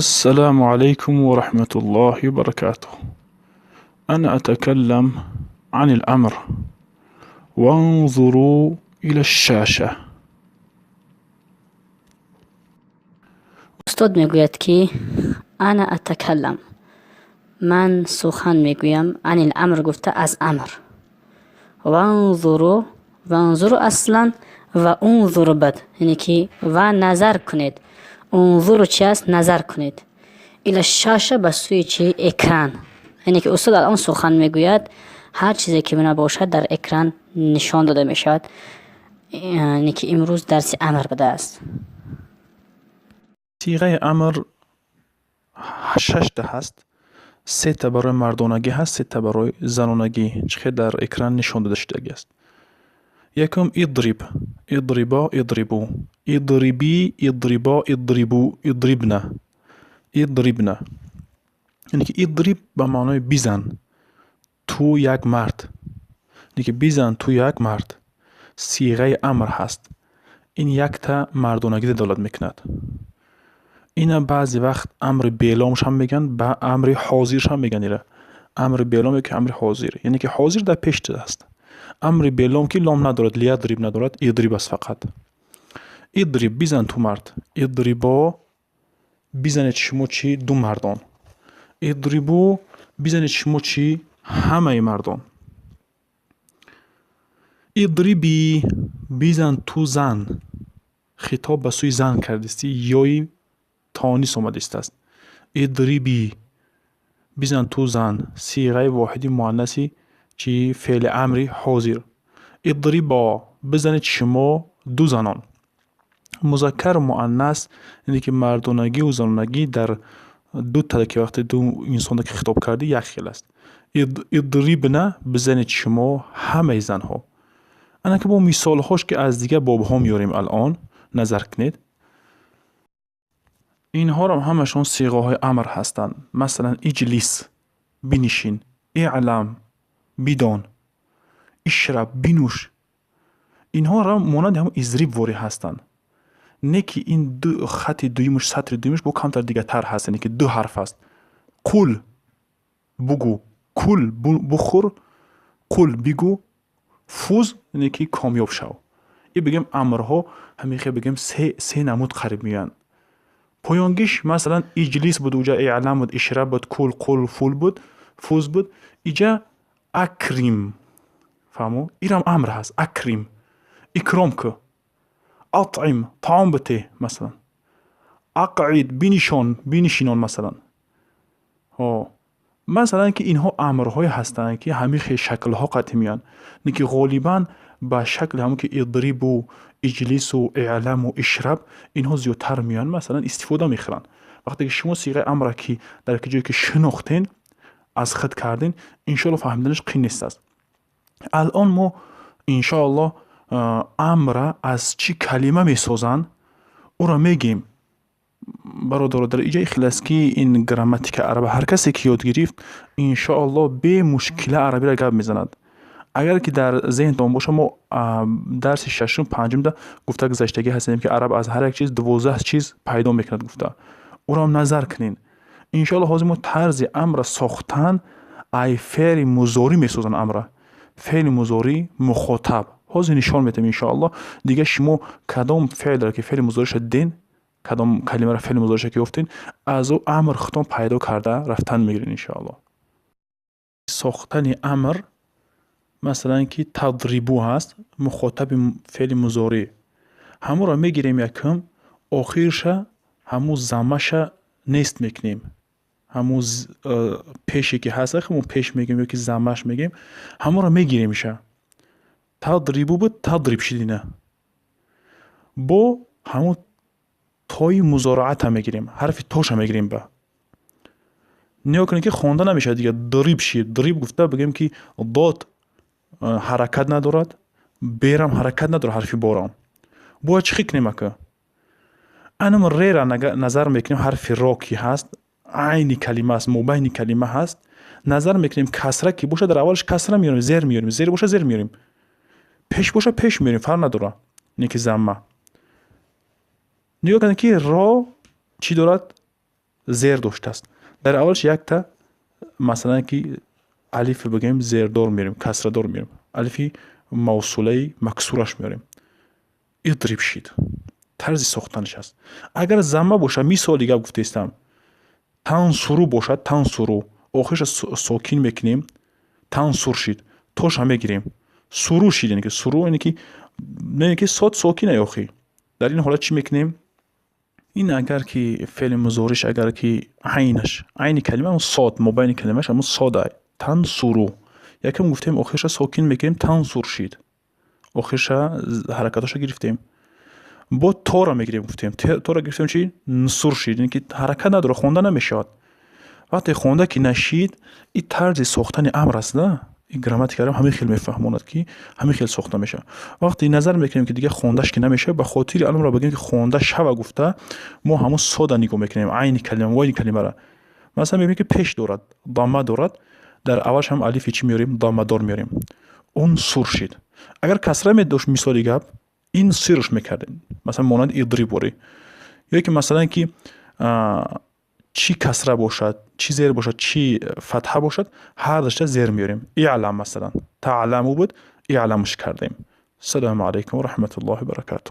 السلام عليكم ورحمة الله وبركاته. أنا أتكلم عن الأمر. وانظروا إلى الشاشة. استاد میگوید که انا اتکلم، من سخن میگویم. عن الامر گفته از امر. وانظروا اصلا و انظروا بد، یعنی که و نظر کنید. انظروا چی است؟ نظر کنید. الى الشاشه به سوی چی؟ اکران. یعنی که استاد الان سخن میگوید، هر چیزی که بنا باشد در اکران نشان داده میشود. یعنی که امروز درس امر بده است. صيغه امر 6 تا هست. 3 تا برای مردانگی هست، 3 تا برای زنانگی که در اکران نشان داده شده است. یکم اضرب، اضربا، اضربو، اضربی، اضربا، اضربو، اضربنا، اضربنا. یعنی که اضرب به معنای بزن، تو یک مرد. یعنی که بزن تو یک مرد. صیغه امر هست. این یک تا مردانگی دلالت میکند. اینا بعضی وقت امر بیلامش هم میگن، با امر حاضرش هم میگن. ایره امر بیلام که امر حاضر، یعنی که حاضر در پیش است. امر بیلام که لام ندارد، لیضرب ندارد، اضرب است فقط. اضرب بزن تو مرد. اضربا بزنید شما چی؟ دو مردان. اضربو بزنید شما چی؟ همه مردان. اضربی بزن تو زن. خطاب به سوی زن کردستی، یای تانیس آمده است. اضربی بزن تو زن، صیغه واحدی مؤنثی چی؟ فعل امری حاضر. اضربا بزنید شما دو زنان. مذکر و مؤنث، یعنی که مردانگی و زنانگی در دو تا که وقتی دو انسان که خطاب کردی یک خیل است. اضربنا بزنید شما همه زنها. انا که با مثال هاش که از دیگه باب ها میاریم الان نظر کنید. اینها را همشون صیغه های امر هستند. مثلا اجلس بنشین، اعلم بدان، اشرب بنوش. اینها را مانند هم اضرب واری هستند. نه که این دو خط دویمش سطر دویمش با کمتر دیگه تر هست، یعنی که دو حرف است. قل بگو، کل بخور، قل بگو، فوز یعنی که کامیاب شو. این بگیم امرها همیشه بگیم سه نمود قریب میان. پایانگیش مثلا اجلیس بود، اوجا اعلام بود، اشرب بود، کل قل فول بود، فوز بود. اینجا اکریم، فهمو؟ ایرم امر هست. اکریم اکرام که. اطعم طعام بته مثلا. اقعد بنشینان مثلا. مثلا که اینها امرهای هستند که همیشه شکلها قطع میان. که غالبا با شکل همون که اضرب و اجلس و اعلم و اشرب اینها زیادتر میان، مثلا استفاده میخورن. وقتی که شما صیغه امر که در جایی که شناختین از خود کردین، انشالله فهمیدنش قین نیست است. الان ما انشالله امر از چی کلمه میسازن او را میگیم. برادر در اینجا خلاص که این گراماتیک عربی هر کسی که یاد گرفت انشاءالله به مشکل عربی را گپ میزند. اگر که در ذهنتان باشه، ما درس ششم پنجم ده گفته گذشتگی هستیم که عرب از هر یک چیز 12 چیز پیدا میکند گفته. او را هم نظر کنین. انشاءالله حاضر ما طرز امر ساختن ای فعل مضارع میسازن. امر فعل مضارع مخاطب حاضر نشان میدم انشاءالله. دیگه شما کدام فعل را که فعل مضارع شدین، کدام کلمه را فعل مضارع که گفتین، از او امر خودتان پیدا کرده رفتن میگیرین انشاءالله. ساختن امر مثلا که تضربو هست، مخاطب فعل مضارع. همون را میگیریم یکم، آخرش همون زمش نیست میکنیم. همون پیشی که هست همون پیش میگیم یا که زمش میگیم، همون را میگیریمش. تضربو بود تضرب شدینه. با همون تای مضارعت هم میگیریم، حرف تاش هم میگیریم. با نیا کنید که خوانده نمیشه دیگه. ضریب شید. ضریب گفته بگیم که ضاد حرکت ندارد، بیرم حرکت نداره، حرفی بارم. باید چی کنیم که انم ری را نظر میکنیم حرف را کی هست، عین کلمه است، مبین کلمه هست. نظر میکنیم کسره کی باشه در اولش کسره میاریم، زیر میاریم، زیر باشه زیر میاریم، پیش باشه پیش میاریم، فرق نداره. نیکی زمه نیا کنید که را چی دارد؟ زیر داشته است. در اولش یک تا مثلا که الف بگیم زیردار میریم، کسردار میریم، الفی موصوله مکسورش میاریم. اضرب شید. طرز ساختنش است. اگر ضمه باشه، مثال دیگه گفته استم، تنصرو باشد، تنصرو آخرش ساکن میکنیم، تنصر شید، توش هم میگیریم، سرو شید. یعنی که سرو یعنی که نه که صاد ساکنه آخی. در این حالت چی میکنیم؟ این اگر که فعل مضارعش اگر که عین کلمه همون صاد مبین کلمهش همون صاد تنصرو یکم گفتیم آخرش ساکن میکنیم، تنصر شید، آخرش حرکتاشو گرفتیم. با تا را میگیریم، گفتیم تا را گرفتیم چی؟ نصر شید. یعنی که حرکت نداره، خونده نمیشود. وقتی خونده که نشید، این طرز ساختن امر است. نه این گراماتیک هم همین خیلی میفهموند که همین خیلی ساخته میشه. وقتی نظر میکنیم که دیگه خوندهش که نمیشه، به خاطر علم را بگیم که خونده شوه گفته، ما همون ساده نگاه میکنیم عین کلمه و این کلمه را. مثلا میبینیم که پیش دارد، ضمه دارد، در اولش هم الف چی میاریم؟ ضمه دار میاریم. اون سر شید. اگر کسره میداشت مثالی گپ، این سرش میکردیم، مثلا مانند اضرب بوری. یا که مثلا که چی کسره باشد، چی زیر باشد، چی فتحه باشد، هر داشته زیر میاریم. اعلم مثلا تعلمو بود، اعلمش کردیم. السلام علیکم و رحمت الله و برکاته.